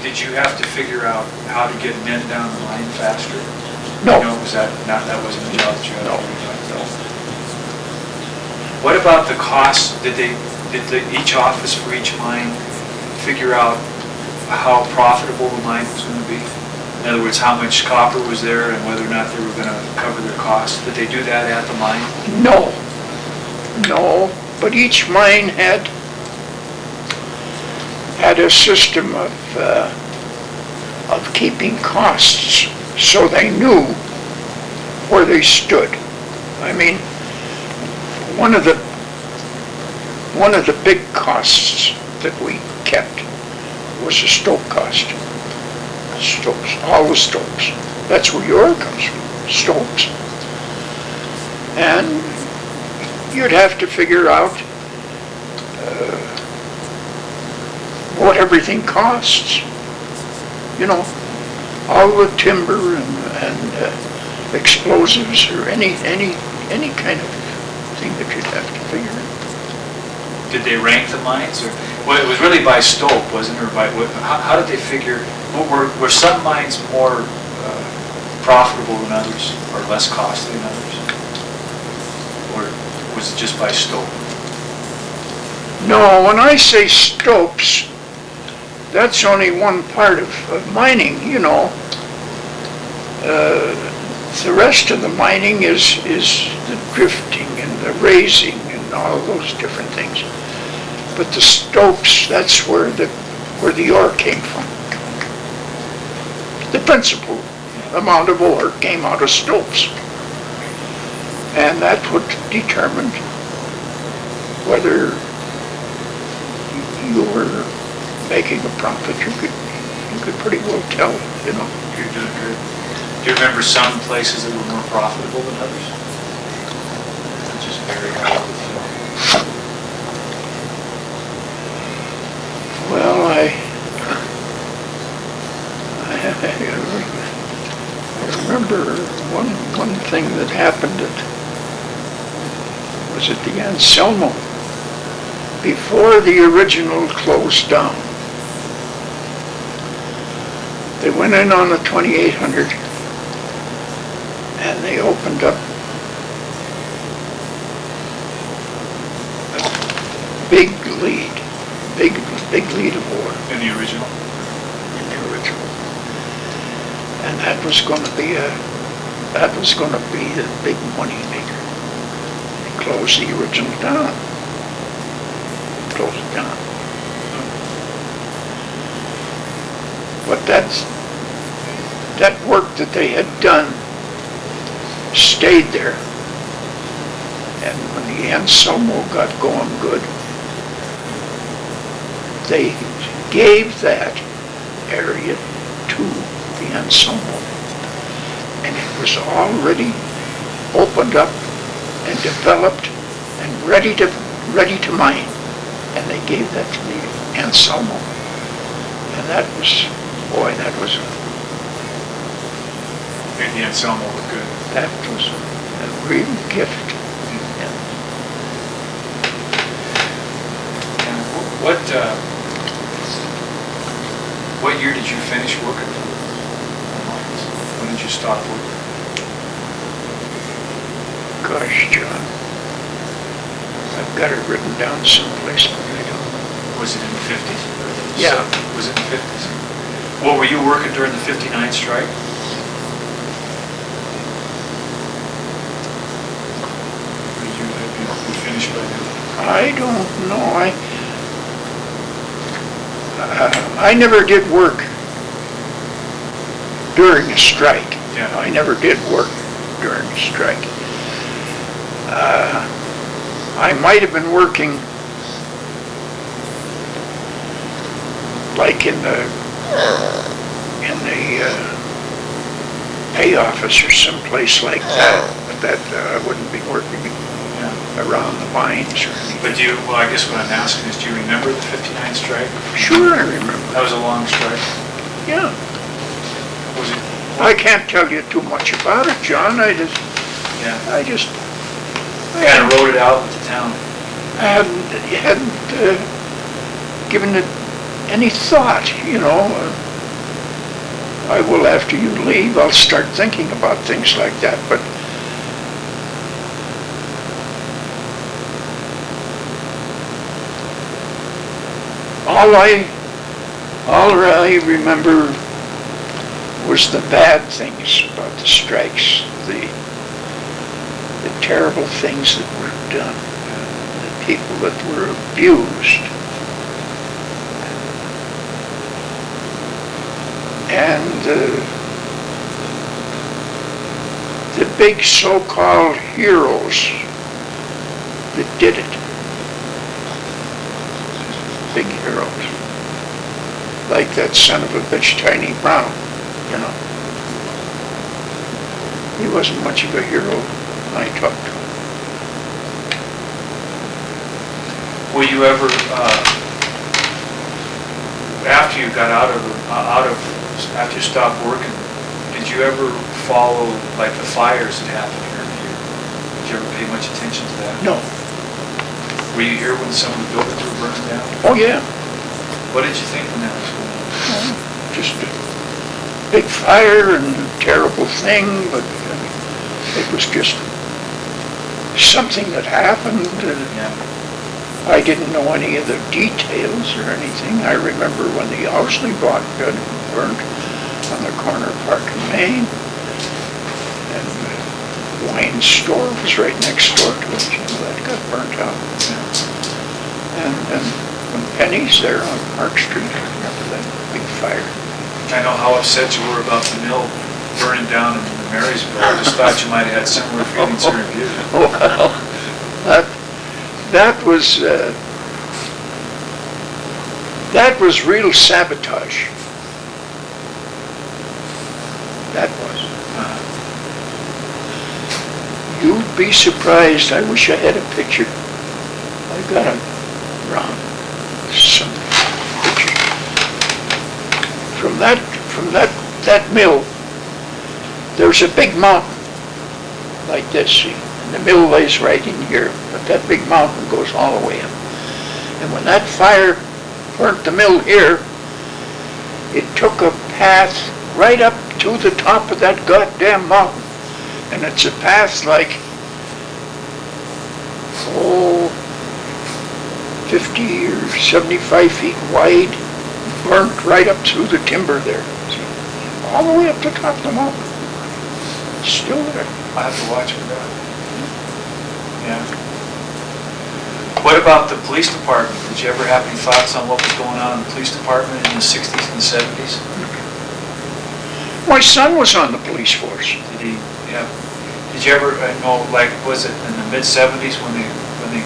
did you have to figure out how to get men down the line faster? No. No, was that wasn't a job that you had to do? No. What about the costs? Did each office for each mine figure out how profitable the mine was going to be? In other words, how much copper was there and whether or not they were going to cover their costs? Did they do that at the mine? No, but each mine had a system of keeping costs, so they knew where they stood. I mean, one of the big costs that we kept was the stope cost. Stopes, all the stopes. That's where your ore comes from, stopes. And you'd have to figure out what everything costs. You know, all the timber and explosives or any kind of thing that you'd have to figure out. Did they rank the mines, or well, it was really by stope, wasn't it? Or by what? How did they figure? Were some mines more profitable than others, or less costly than others, or was it just by stope? No, when I say stopes, that's only one part of mining. You know, the rest of the mining is the drifting and the raising and all those different things. But the stopes, that's where the ore came from. The principal amount of ore came out of stopes. And that would determine whether you were making a profit. You could pretty well tell, you know. You're doing good. Do you remember some places that were more profitable than others? It just very hard with you. Well, I remember one thing that happened was at the Anselmo, before the original closed down. They went in on the 2800 and they opened up a big lead of ore. In the original? In the original. And that was going to be the big money maker. They closed the original down. Closed it down. But that work that they had done stayed there. And when the Anselmo got going good, they gave that area to the Anselmo. And it was already opened up and developed and ready to mine. And they gave that to the Anselmo. And that was The Anselmo was good. That was a real gift. And what year did you finish working for the mines? When did you stop working? Gosh, John, I've got it written down someplace, but I don't know. Was it in the 50s? Yeah. Was it in the 50s? Well, were you working during the 59 strike? Or did you finish by then? I don't know. I never did work during a strike. Yeah. I never did work during a strike. I might have been working like in the pay office or someplace like that, but that I wouldn't be working around the mines or anything. But I guess what I'm asking is, do you remember the 59 strike? Sure, I remember. That was a long strike. Yeah. Was it? I can't tell you too much about it, John. I just Kind of wrote it out with the town. I hadn't given it any thought, I will, after you leave, I'll start thinking about things like that, but all I remember was the bad things about the strikes, the terrible things that were done, the people that were abused. And the big so-called heroes that did it. Big heroes. Like that son of a bitch, Tiny Brown, He wasn't much of a hero when I talked to him. Were you ever, after you got after you stopped working, did you ever follow like the fires that happened here in Butte? Did you ever pay much attention to that? No. Were you here when some of the buildings were burning down? Oh, yeah. What did you think when that was going on? Just a big fire and a terrible thing, but it was just something that happened. Yeah. I didn't know any of the details or anything. I remember when the house they bought got burnt on the corner of Park and Main, and the wine store was right next door to it. That got burnt out. And when Penny's there on Park Street, I remember that big fire. I know how upset you were about the mill burning down in Marysville. I just thought you might have had similar feelings here in Butte. Well, that was real sabotage. That was. You'd be surprised. I wish I had a picture. I got it wrong. Some picture. From that mill, there's a big mountain like this, see? And the mill lays right in here, but that big mountain goes all the way up. And when that fire burnt the mill here, it took a path right up to the top of that goddamn mountain. And it's a path like, 50 or 75 feet wide, burnt right up through the timber there. See? All the way up to the top of the mountain. It's still there. I have to watch for that. Yeah. What about the police department? Did you ever have any thoughts on what was going on in the police department in the 60s and 70s? My son was on the police force. Did he? Yeah. Did you ever know, like, was it in the mid-70s when they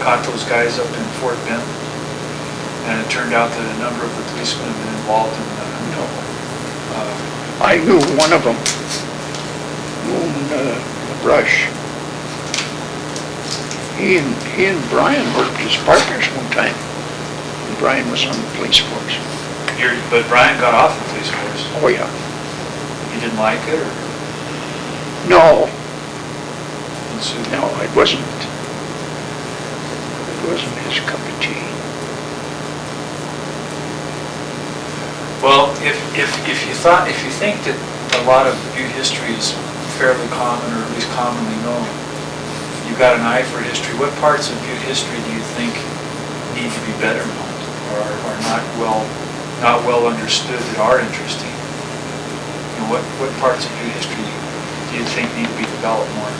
caught those guys up in Fort Bend? And it turned out that a number of the policemen had been involved in I knew one of them, Moon Brush. He and Brian worked as partners one time. And Brian was on the police force. But Brian got off the police force. Oh, yeah. He didn't like it, or? No, it wasn't his cup of tea. Well, if you think that a lot of Butte history is fairly common, or at least commonly known, you've got an eye for history. What parts of Butte history do you think need to be better known, or are not well understood that are interesting? And what parts of Butte history do you think need to be developed more?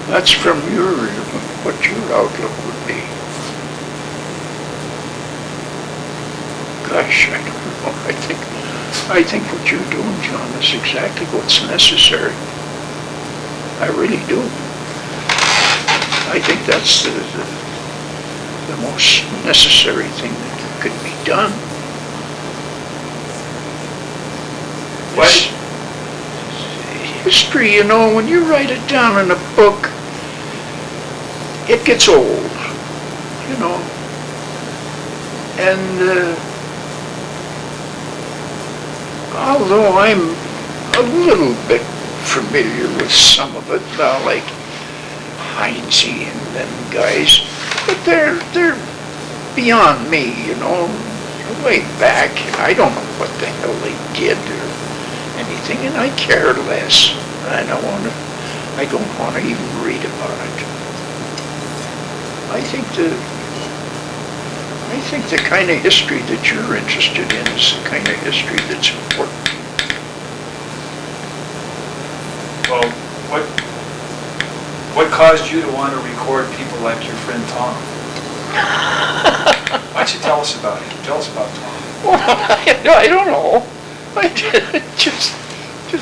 That's from what your outlook would be. Gosh, I don't know. I think what you're doing, John, is exactly what's necessary. I really do. I think that's the most necessary thing that could be done. What? History, when you write it down in a book, it gets old, and although I'm a little bit familiar with some of it, like Heinze and them guys, but they're beyond me, you know, way back, and I don't know what the hell they did or anything, and I care less. I don't want to even read about it. I think the kind of history that you're interested in is the kind of history that's important. Well, what caused you to want to record people like your friend Tom? Why don't you tell us about him? Tell us about Tom. Well, I don't know. I just